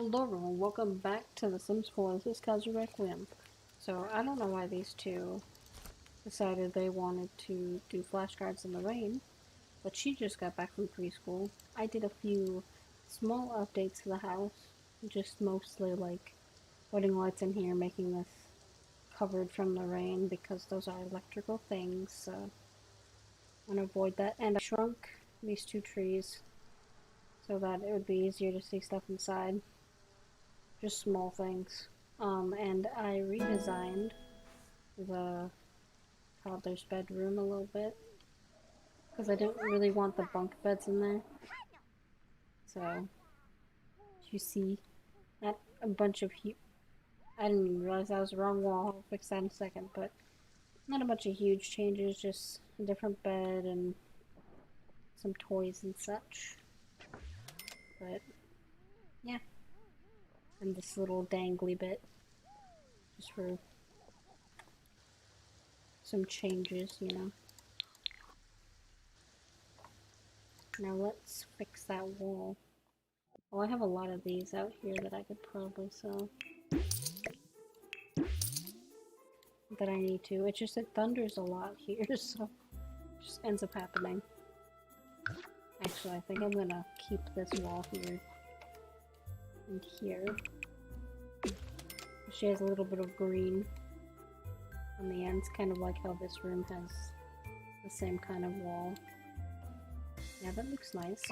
Hello everyone, welcome back to The Sims 4. This is KasuRequiem. So, I don't know why these two decided they wanted to do flashcards in the rain, but she just got back from preschool. I did a few small updates to the house, just mostly like putting lights in here, making this covered from the rain because those are electrical things, so I want to avoid that. And I shrunk these two trees so that it would be easier to see stuff inside. Just small things. And I redesigned the toddler's bedroom a little bit because I didn't really want the bunk beds in there. So, you see that a bunch of I didn't even realize that was the wrong wall. I'll fix that in a second, but not a bunch of huge changes, just a different bed and some toys and such. But yeah, and this little dangly bit just for some changes, you know. Now let's fix that wall. Oh, I have a lot of these out here that I could probably sell. That I need to. It's just it thunders a lot here, so it just ends up happening. Actually, I think I'm gonna keep this wall here and here. She has a little bit of green on the ends, kind of like how this room has the same kind of wall. Yeah, that looks nice.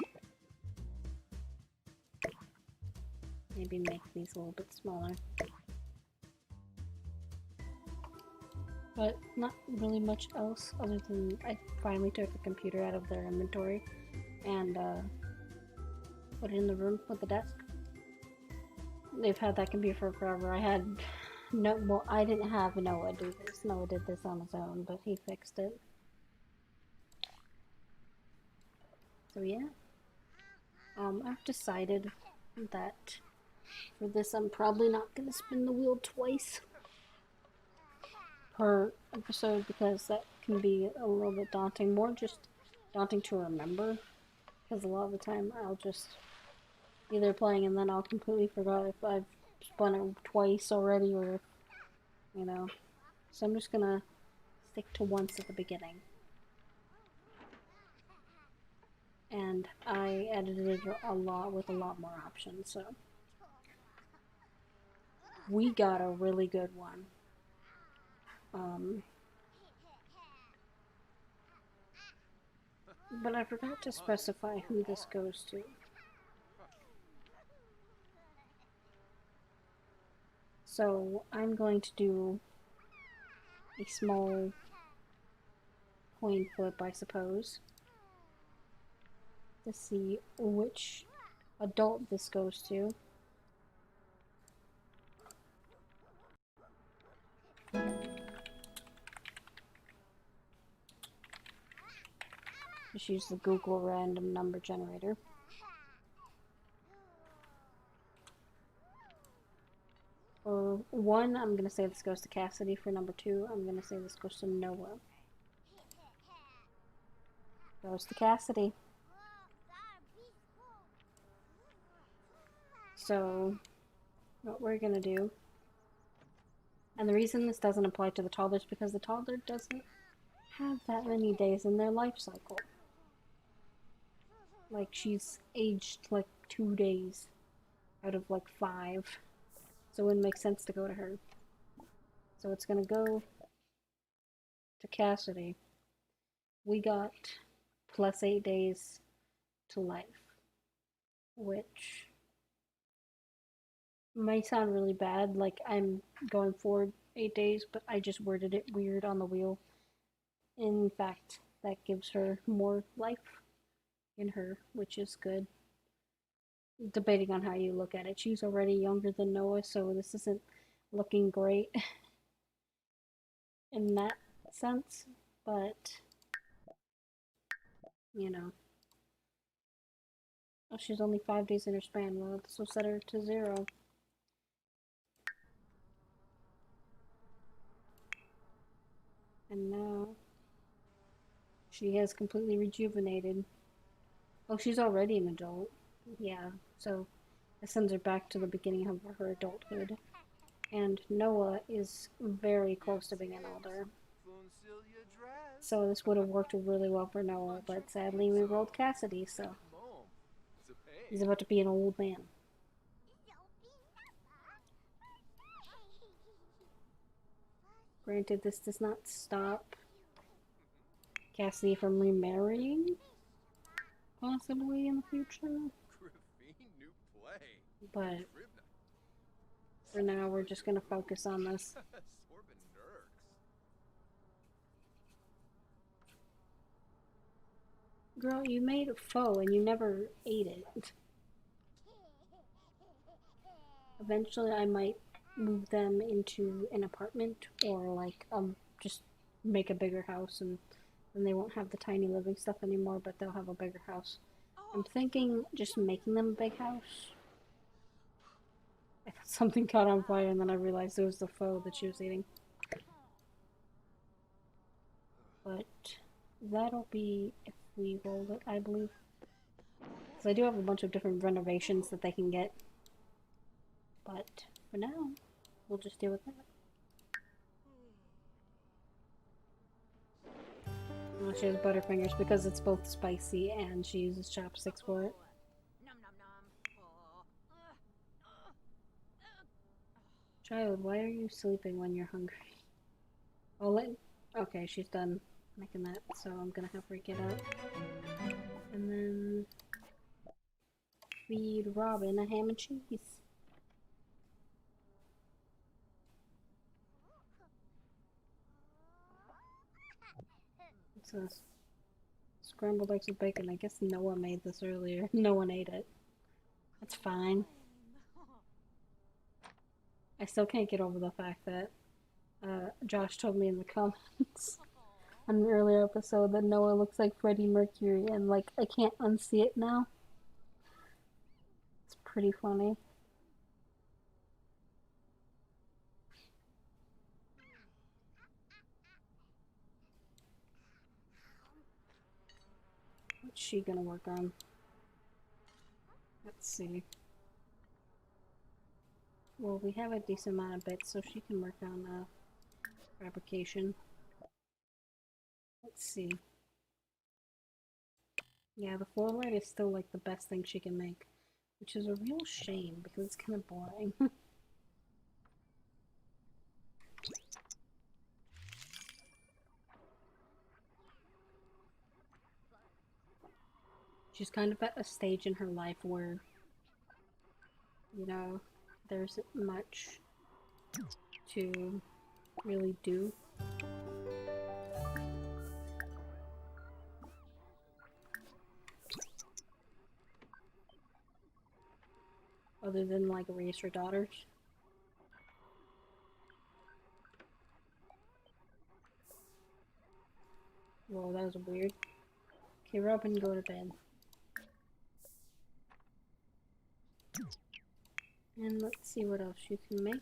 Maybe make these a little bit smaller. But not really much else other than I finally took the computer out of their inventory and put it in the room with the desk. They've had that computer for forever. I didn't have Noah do this. Noah did this on his own, but he fixed it. So yeah. I've decided that for this I'm probably not gonna spin the wheel twice per episode because that can be a little bit daunting. More just daunting to remember because a lot of the time I'll just either playing and then I'll completely forget if I've spun it twice already or, you know. So I'm just gonna stick to once at the beginning. And I edited it a lot with a lot more options, so we got a really good one. But I forgot to specify who this goes to. So I'm going to do a small coin flip, I suppose, to see which adult this goes to. Just use the Google random number generator. For 1, I'm going to say this goes to Cassidy. For number 2, I'm going to say this goes to Noah. Goes to Cassidy. So, what we're going to do, and the reason this doesn't apply to the toddler is because the toddler doesn't have that many days in their life cycle. Like, she's aged like 2 days out of like 5. So it wouldn't make sense to go to her. So it's gonna go to Cassidy. We got plus 8 days to life, which might sound really bad, like I'm going forward 8 days, but I just worded it weird on the wheel. In fact, that gives her more life in her, which is good. Debating on how you look at it. She's already younger than Noah, so this isn't looking great in that sense, but you know. Oh, she's only 5 days in her span. Well, this will set her to 0. And now she has completely rejuvenated. Oh, she's already an adult. Yeah, so It sends her back to the beginning of her adulthood. And Noah is very close to being an elder. So this would have worked really well for Noah, but sadly we rolled Cassidy, so he's about to be an old man. Granted, this does not stop Cassidy from remarrying, possibly in the future. But for now, we're just gonna focus on this. Girl, you made a pho and you never ate it. Eventually, I might move them into an apartment or like just make a bigger house, and then they won't have the tiny living stuff anymore, but they'll have a bigger house. I'm thinking just making them a big house. I thought something caught on fire and then I realized it was the pho that she was eating. But that'll be if we roll it, I believe. Because I do have a bunch of different renovations that they can get. But for now, we'll just deal with that. Oh, she has Butterfingers because it's both spicy and she uses chopsticks for it. Child, why are you sleeping when you're hungry? Okay, she's done making that, so I'm gonna have her get up. And then feed Robin a ham and cheese. It's a scrambled eggs with bacon. I guess Noah made this earlier. No one ate it. That's fine. I still can't get over the fact that Josh told me in the comments on an earlier episode that Noah looks like Freddie Mercury, and like I can't unsee it now. It's pretty funny. What's she gonna work on? Let's see. Well, we have a decent amount of bits, so she can work on fabrication. Let's see. Yeah, the floorlight is still like the best thing she can make, which is a real shame because it's kind of boring. She's kind of at a stage in her life where, you know, there isn't much to really do. Other than like raise her daughters. Whoa, that was weird. Okay, Robin, go to bed. And let's see what else you can make.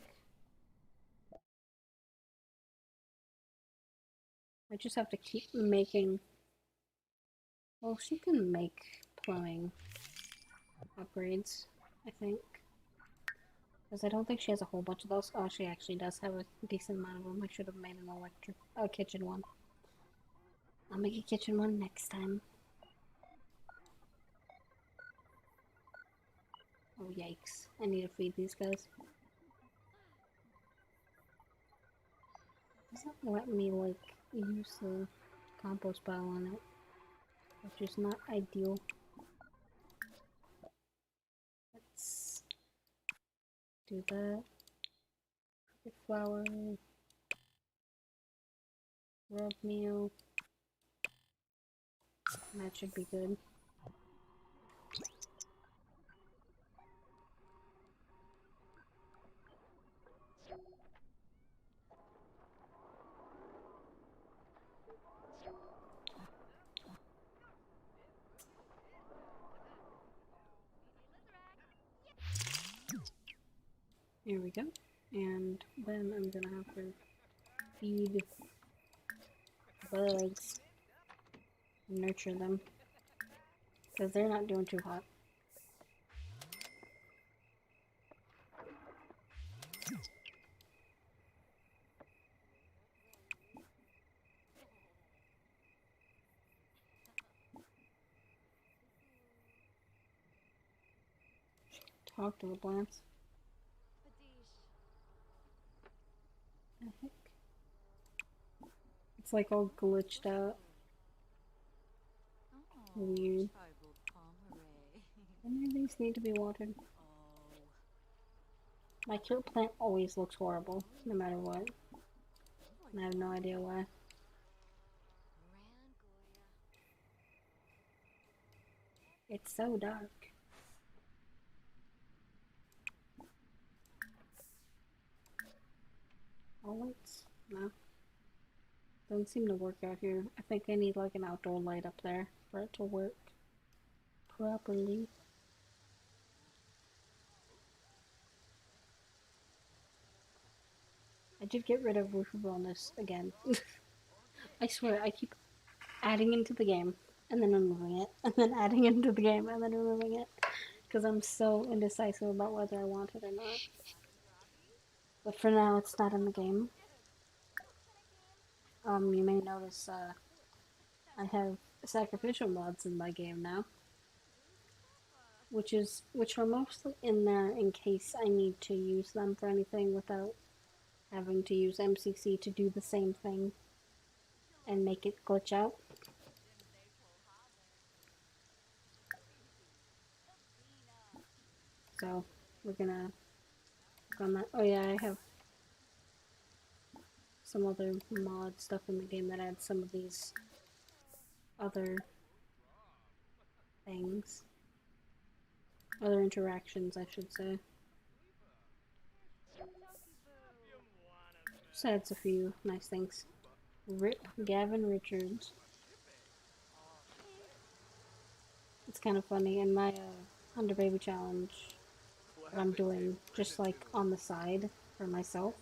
I just have to keep making... Well, she can make plumbing upgrades, I think. Because I don't think she has a whole bunch of those. Oh, she actually does have a decent amount of them. I should have made a kitchen one. I'll make a kitchen one next time. Oh, yikes. I need to feed these guys. It doesn't let me, like, use the compost pile on it, which is not ideal. Let's do that. Get flour, rub meal. That should be good. Here we go. And then I'm gonna have to feed bugs and nurture them because they're not doing too hot. talk to the plants. The heck? It's like all glitched out. Weird. Any of these need to be watered? My cute plant always looks horrible, no matter what. And I have no idea why. It's so dark. Oh, lights? No. Doesn't seem to work out here. I think I need like an outdoor light up there for it to work properly. I did get rid of Roof of Illness again. I swear, I keep adding into the game and then removing it, and then adding into the game and then removing it, because I'm so indecisive about whether I want it or not. But for now, it's not in the game. You may notice I have sacrificial mods in my game now, which are mostly in there in case I need to use them for anything without having to use MCC to do the same thing and make it glitch out. So we're gonna work on that. Oh yeah, I have some other mod stuff in the game that adds some of these other things. Other interactions, I should say. Just adds a few nice things. Rip Gavin Richards. It's kind of funny. In my Under Baby Challenge that I'm doing, just like on the side for myself,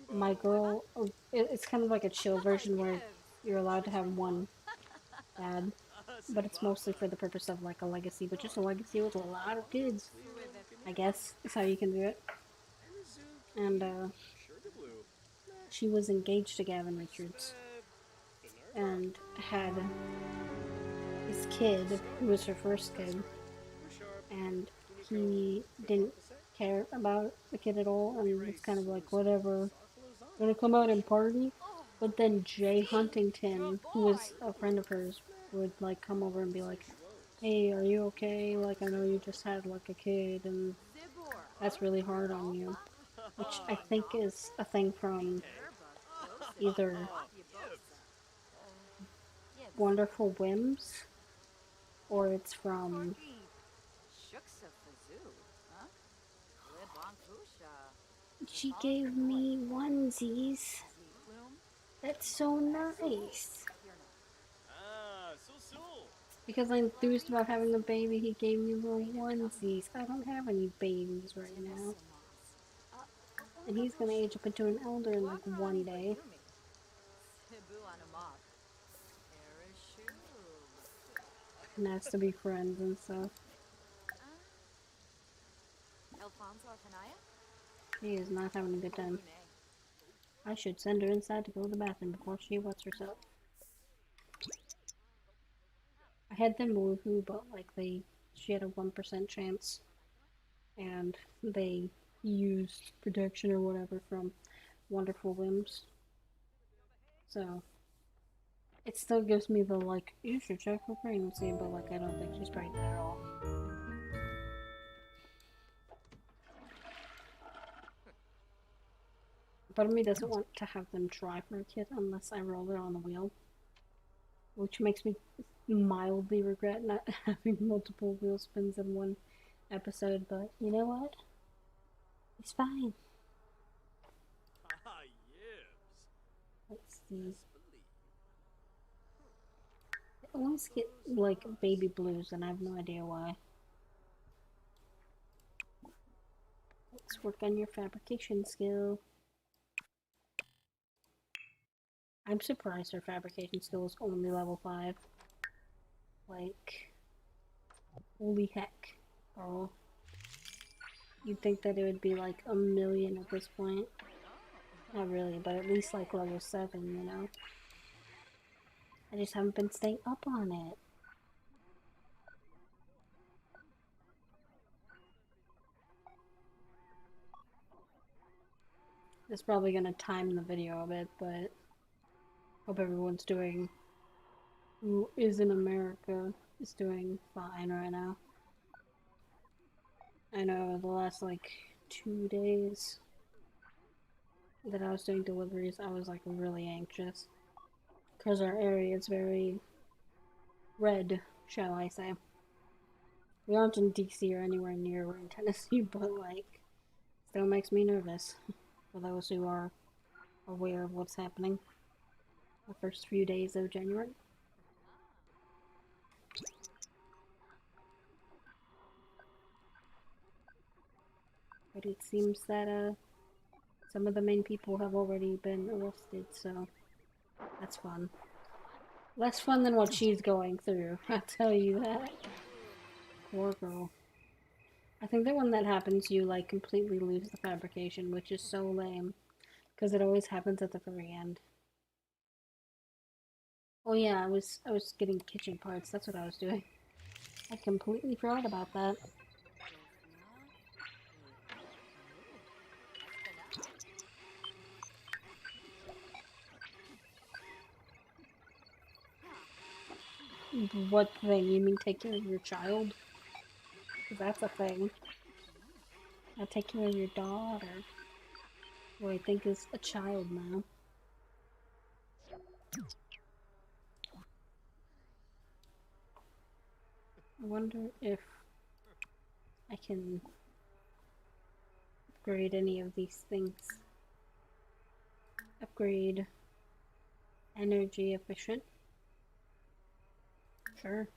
my girl, it's kind of like a chill version where you're allowed to have one dad, but it's mostly for the purpose of like a legacy, but just a legacy with a lot of kids, I guess, is how you can do it. And she was engaged to Gavin Richards and had his kid, who was her first kid, and he didn't care about the kid at all and was kind of like, whatever, I'm gonna come out and party. But then Jay Huntington, who was a friend of hers, would like come over and be like, hey, are you okay? Like, I know you just had like a kid and that's really hard on you. Which I think is a thing from either Wonderful Whims or it's from She gave me onesies. That's so nice. Because I'm enthused about having a baby, he gave me little onesies. I don't have any babies right now. And he's gonna age up into an elder in like one day. And has to be friends and stuff. She is not having a good time. I should send her inside to go to the bathroom before she wets herself. I had them woohoo, but like she had a 1% chance. And they used protection or whatever from Wonderful Whims. So it still gives me the like, you should check for pregnancy, but like I don't think she's pregnant at all. Part of me doesn't want to have them try for a kid unless I roll it on the wheel. Which makes me mildly regret not having multiple wheel spins in one episode, but you know what? It's fine. Let's see. I always get like baby blues and I have no idea why. Let's work on your fabrication skill. I'm surprised her fabrication skill is only level 5. Like, holy heck, girl. You'd think that it would be like a million at this point. Not really, but at least like level 7, you know? I just haven't been staying up on it. It's probably gonna time the video a bit, but hope everyone's doing, who is in America, is doing fine right now. I know the last like 2 days that I was doing deliveries, I was like really anxious because our area is very red, shall I say. We aren't in DC or anywhere near, we're in Tennessee, but like, still makes me nervous for those who are aware of what's happening the first few days of January. But it seems that some of the main people have already been arrested, so that's fun. Less fun than what she's going through, I'll tell you that. Poor girl. I think that when that happens, you like completely lose the fabrication, which is so lame, because it always happens at the very end. Oh yeah, I was getting kitchen parts. That's what I was doing. I completely forgot about that. What thing? You mean take care of your child? Because that's a thing. I take care of your daughter, who I think is a child now. I wonder if I can upgrade any of these things. Upgrade energy efficient. Sure.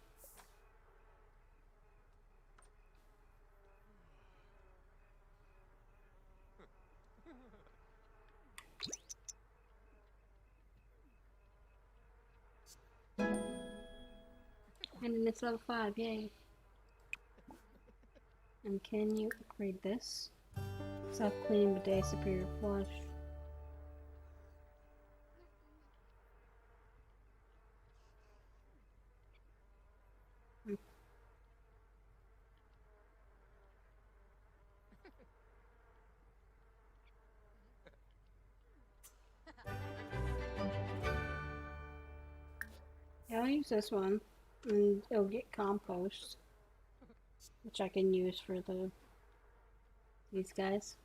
And it's level 5, yay. And can you upgrade this? Self-clean bidet, superior flush. Yeah, I'll use this one, and it'll get compost, which I can use for these guys,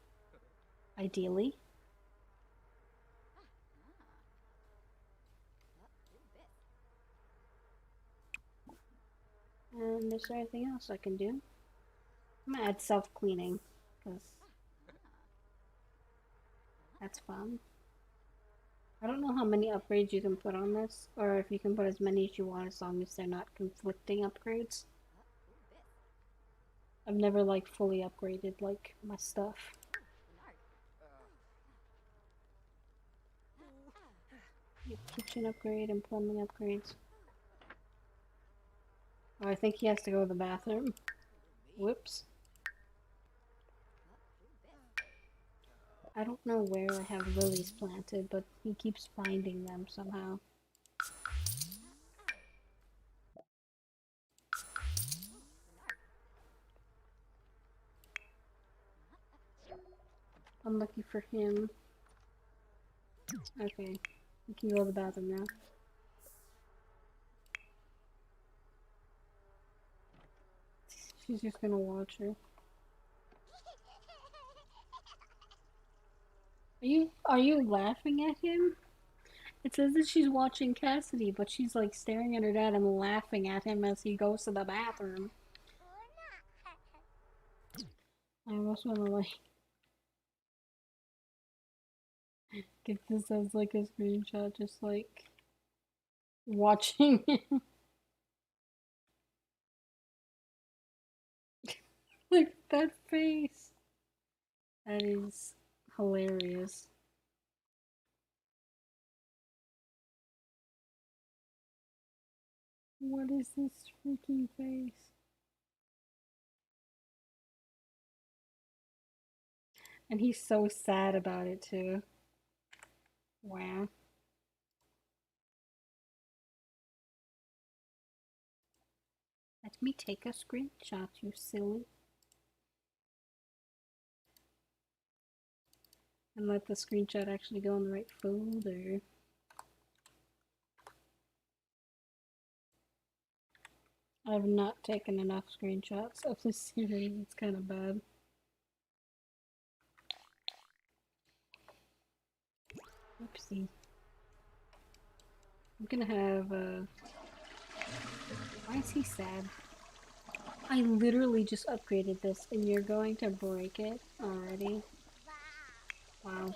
ideally. And is there anything else I can do? I'm gonna add self-cleaning, because that's fun. I don't know how many upgrades you can put on this, or if you can put as many as you want as long as they're not conflicting upgrades. I've never like fully upgraded like my stuff. Kitchen upgrade and plumbing upgrades. Oh, I think he has to go to the bathroom. Whoops. I don't know where I have lilies planted, but he keeps finding them somehow. Unlucky for him. Okay, you can go to the bathroom now. She's just gonna watch her. Are you laughing at him? It says that she's watching Cassidy, but she's like staring at her dad and laughing at him as he goes to the bathroom. I almost wanna like get this as like a screenshot, just like watching him. Like that face. That is hilarious. What is this freaking face? And he's so sad about it too. Wow. Let me take a screenshot, you silly. And let the screenshot actually go in the right folder. I've not taken enough screenshots of this series, it's kind of bad. Oopsie. I'm gonna have why is he sad? I literally just upgraded this and you're going to break it already? Wow.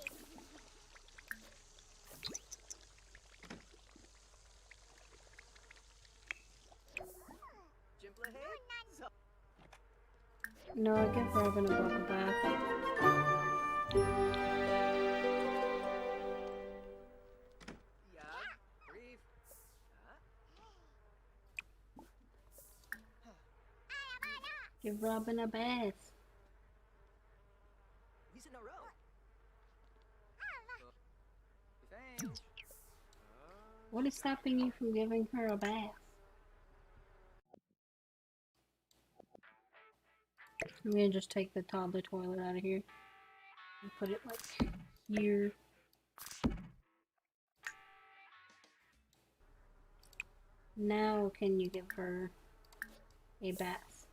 No, I give Robin a bubble bath. Give Robin a bath. What is stopping you from giving her a bath? I'm gonna just take the toddler toilet out of here and put it like here. Now can you give her a bath?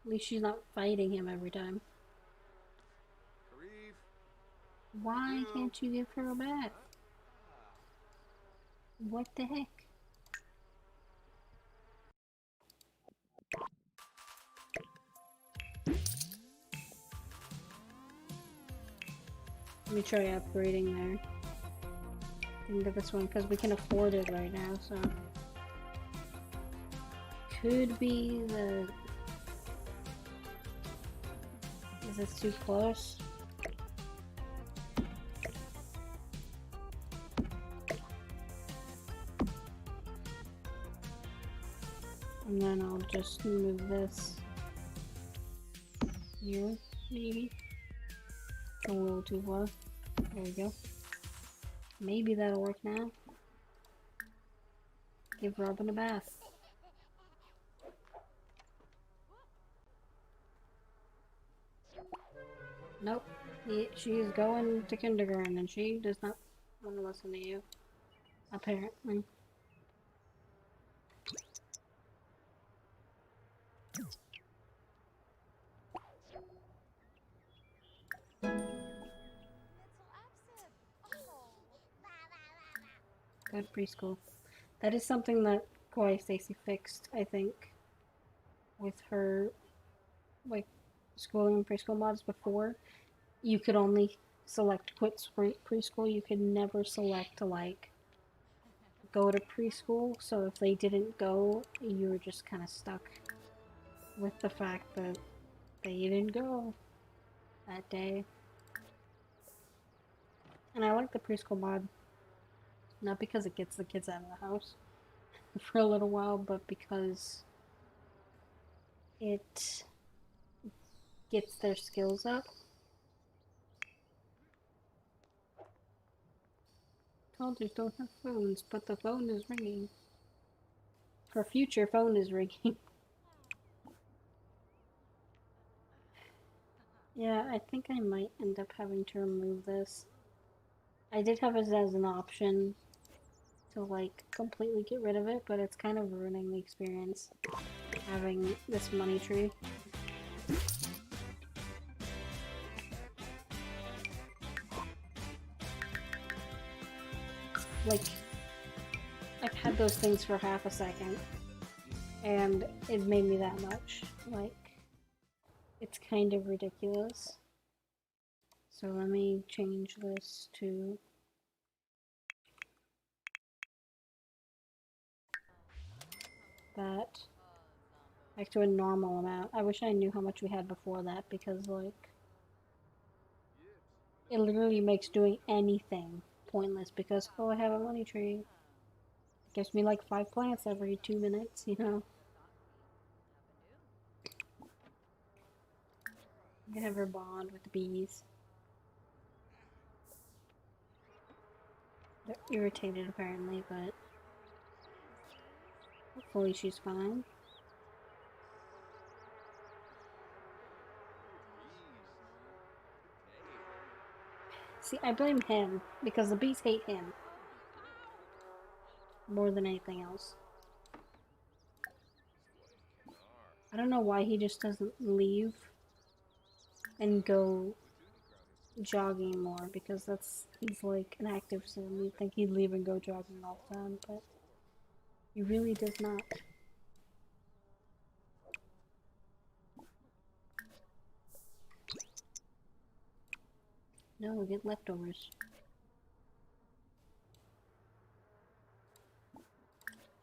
At least she's not fighting him every time. Why can't you give her a bath? What the heck? Let me try upgrading there. Into this one because we can afford it right now, so could be the. Is this too close? And then I'll just move this here, maybe. A little too far. There we go. Maybe that'll work now. Give Robin a bath. Nope. She is going to kindergarten and she does not want to listen to you. Apparently. Good preschool. That is something that Kawaii Stacy fixed, I think, with her, like, schooling and preschool mods before. You could only select quit preschool. You could never select to, like, go to preschool. So if they didn't go, you were just kind of stuck with the fact that they didn't go that day. And I like the preschool mod. Not because it gets the kids out of the house for a little while, but because it gets their skills up. Toddlers don't have phones, but the phone is ringing. Her future phone is ringing. Yeah, I think I might end up having to remove this. I did have it as an option to, like, completely get rid of it, but it's kind of ruining the experience having this money tree. Like, I've had those things for half a second, and it made me that much. Like, it's kind of ridiculous. So let me change this to that. Back to a normal amount. I wish I knew how much we had before that, because, like, it literally makes doing anything pointless because, oh, I have a money tree. It gives me like 5 plants every 2 minutes, you know? You have her bond with the bees. They're irritated apparently, but hopefully she's fine. See, I blame him because the bees hate him more than anything else. I don't know why he just doesn't leave and go jogging more, because he's like an active sim. You'd think he'd leave and go jogging all the time, but he really does not. No, we get leftovers.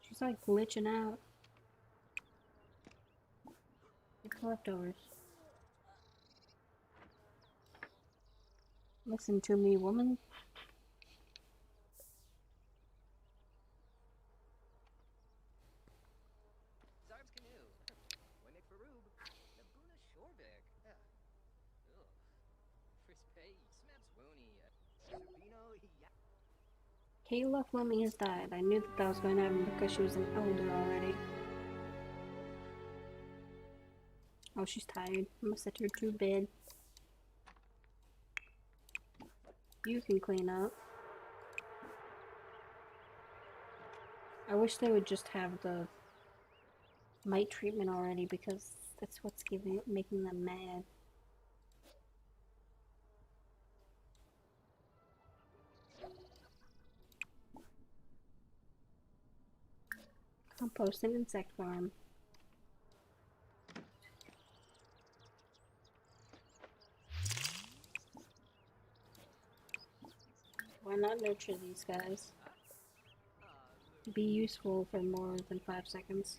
She's like glitching out. Get the leftovers. Listen to me, woman. Kayla Fleming has died. I knew that was going to happen because she was an elder already. Oh, she's tired. I'm gonna set her to bed. You can clean up. I wish they would just have the mite treatment already, because that's what's making them mad. Compost and insect farm. Why not nurture these guys? Be useful for more than 5 seconds.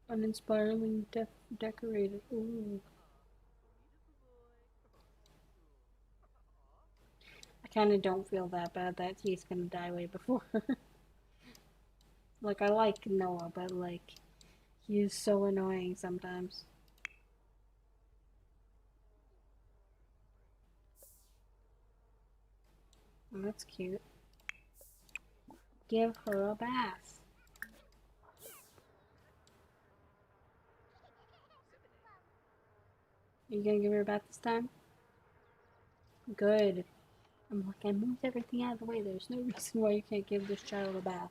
Uninspiringly decorated. Ooh. I kinda don't feel that bad that he's gonna die way before. Like, I like Noah, but like, he is so annoying sometimes. Oh, that's cute. Give her a bath. Are you gonna give her a bath this time? Good. I'm like, I moved everything out of the way. There's no reason why you can't give this child a bath.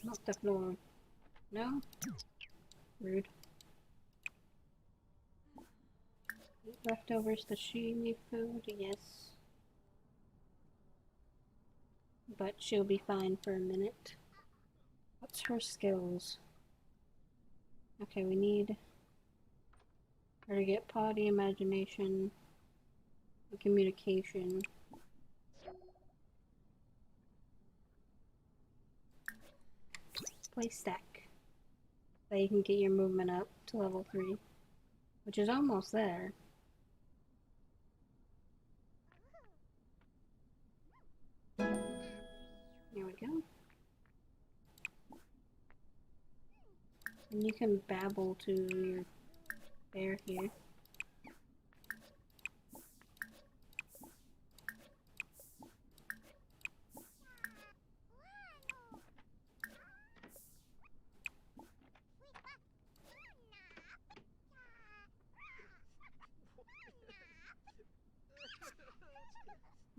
Mop the floor. No? Rude. Leftovers sashimi food, yes. But she'll be fine for a minute. What's her skills? Okay, we need her to get potty, imagination, and communication. Play stack. So you can get your movement up to level 3, which is almost there. Here we go. And you can babble to your bear here.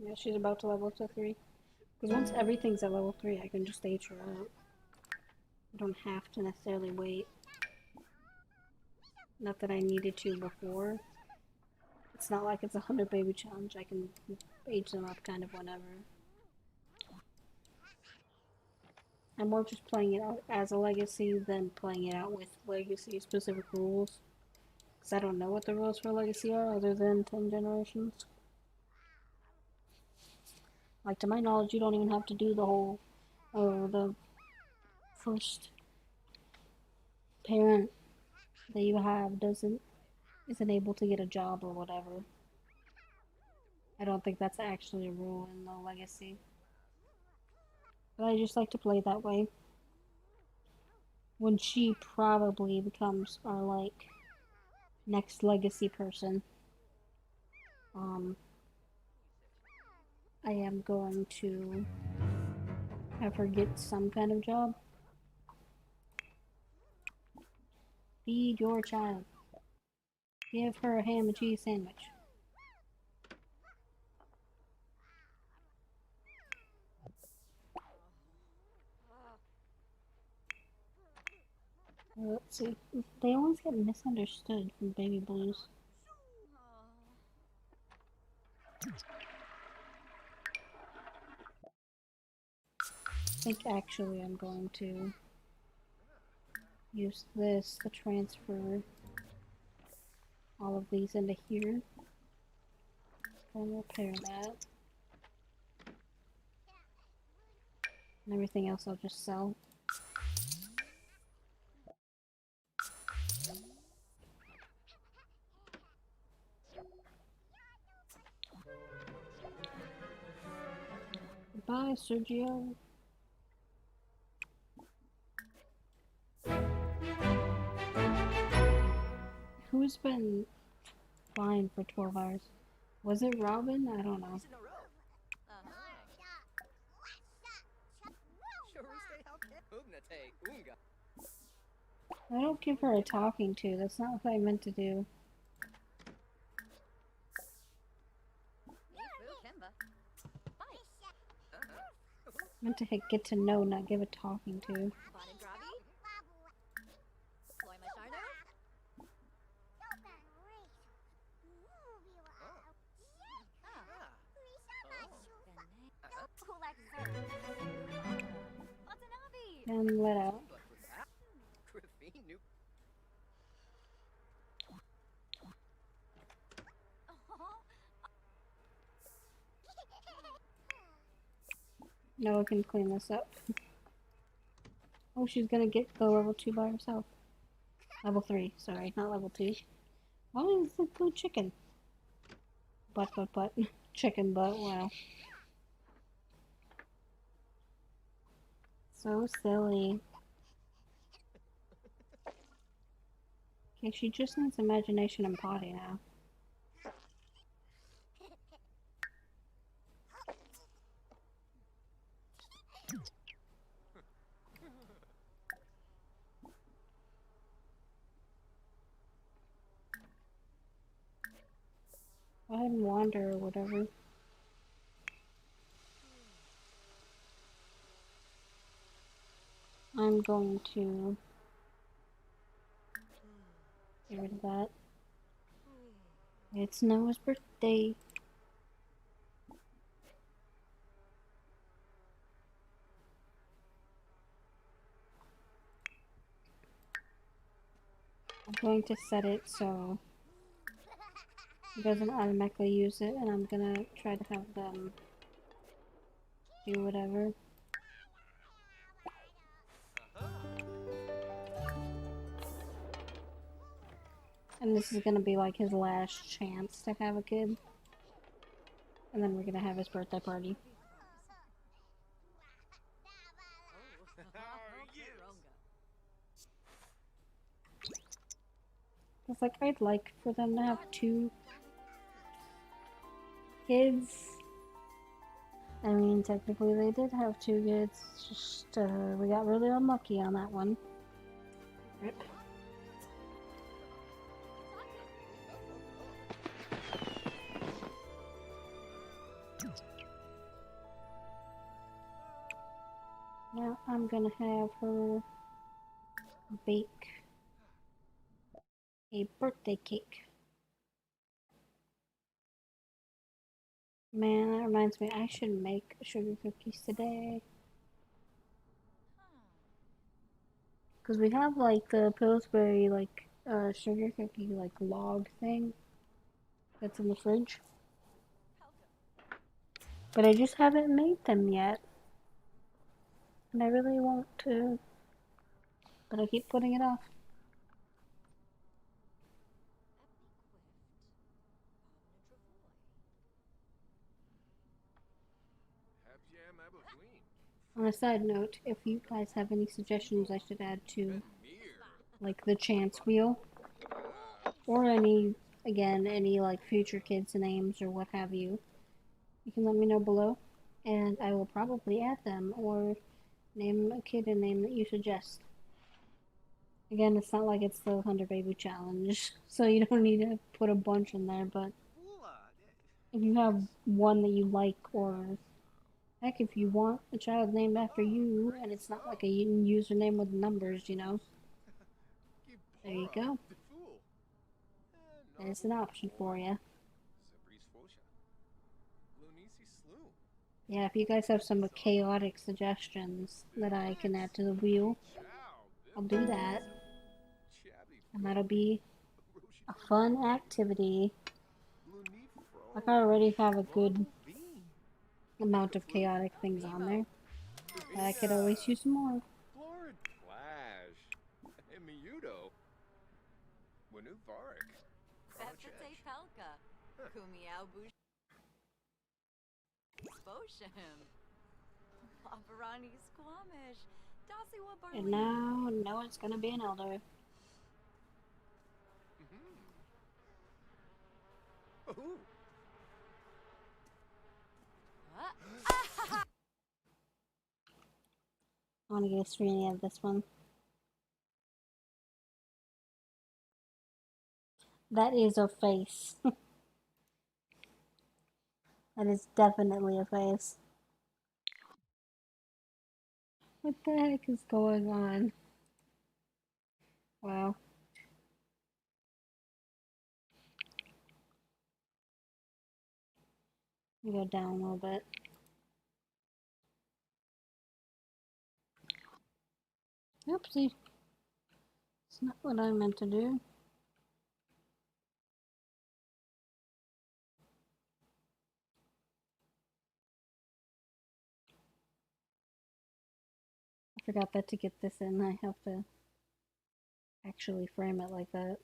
Yeah, she's about to level to 3. Because once everything's at level 3, I can just age her up. I don't have to necessarily wait. Not that I needed to before. It's not like it's a 100 baby challenge. I can age them up kind of whenever. I'm more just playing it out as a legacy than playing it out with legacy specific rules. Because I don't know what the rules for legacy are other than 10 generations. Like, to my knowledge, you don't even have to do the whole, the first parent that you have isn't able to get a job or whatever. I don't think that's actually a rule in the legacy. But I just like to play that way. When she probably becomes our, like, next legacy person. I am going to have her get some kind of job. Feed your child. Give her a ham and cheese sandwich. Let's see. They always get misunderstood from baby blues. I think actually I'm going to use this to transfer all of these into here. And repair that. And everything else I'll just sell. Bye, Sergio. Who's been flying for 12 hours? Was it Robin? I don't know. I don't give her a talking to. That's not what I meant to do. I meant to get to know, not give a talking to. And let out. Now I can clean this up. Oh, she's gonna get the level 2 by herself. Level 3, sorry, not level 2. Why is it blue chicken? Butt. Chicken butt, wow. So silly. Okay, she just needs imagination and potty now. Go ahead and wander or whatever. I'm going to get rid of that. It's Noah's birthday. I'm going to set it so it doesn't automatically use it, and I'm gonna try to have them do whatever. And this is gonna be like his last chance to have a kid. And then we're gonna have his birthday party. It's like, I'd like for them to have 2 kids. I mean, technically they did have 2 kids, just, we got really unlucky on that one. Rip. Now I'm gonna have her bake a birthday cake. Man, that reminds me, I should make sugar cookies today. Because we have like the Pillsbury like sugar cookie like log thing that's in the fridge. But I just haven't made them yet. And I really want to. But I keep putting it off. On a side note, if you guys have any suggestions I should add to like the chance wheel, or any like future kids' names or what have you, you can let me know below, and I will probably add them or name a kid a name that you suggest. Again, it's not like it's the 100 baby challenge, so you don't need to put a bunch in there, but if you have one that you like, or heck, if you want a child named after you and it's not like a username with numbers, there you go. There's an option for you. Yeah, if you guys have some chaotic suggestions that I can add to the wheel, I'll do that. And that'll be a fun activity. Like, I already have a good amount of chaotic things on there, but I could always use some more. And now, Noah's gonna be an elder. I want to get a screening of this one. That is a face. That is definitely a face. What the heck is going on? Wow. Let me go down a little bit. Oopsie. It's not what I meant to do. I forgot that to get this in, I have to actually frame it like that.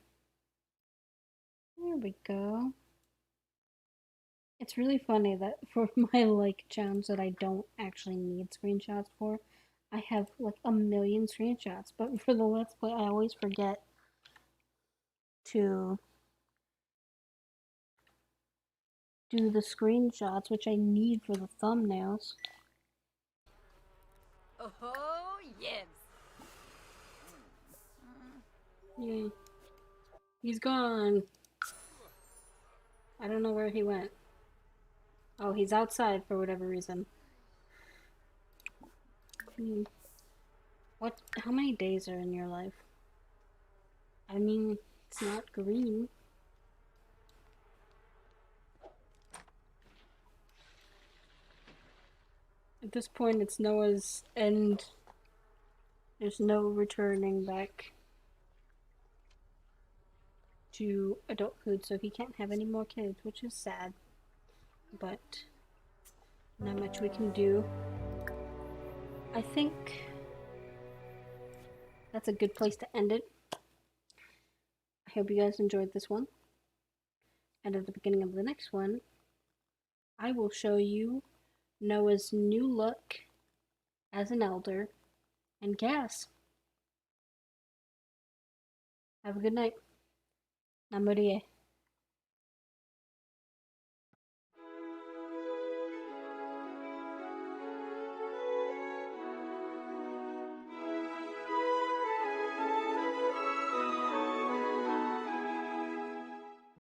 There we go. It's really funny that for my like challenge that I don't actually need screenshots for, I have like a million screenshots, but for the Let's Play I always forget to do the screenshots, which I need for the thumbnails. Oh, yes. Yay. He's gone. I don't know where he went. Oh, he's outside for whatever reason. What? How many days are in your life? I mean, it's not green. At this point, it's Noah's end. There's no returning back to adulthood, so he can't have any more kids, which is sad. But not much we can do. I think that's a good place to end it. I hope you guys enjoyed this one. And at the beginning of the next one, I will show you Noah's new look as an elder and Cass. Have a good night. Namurie.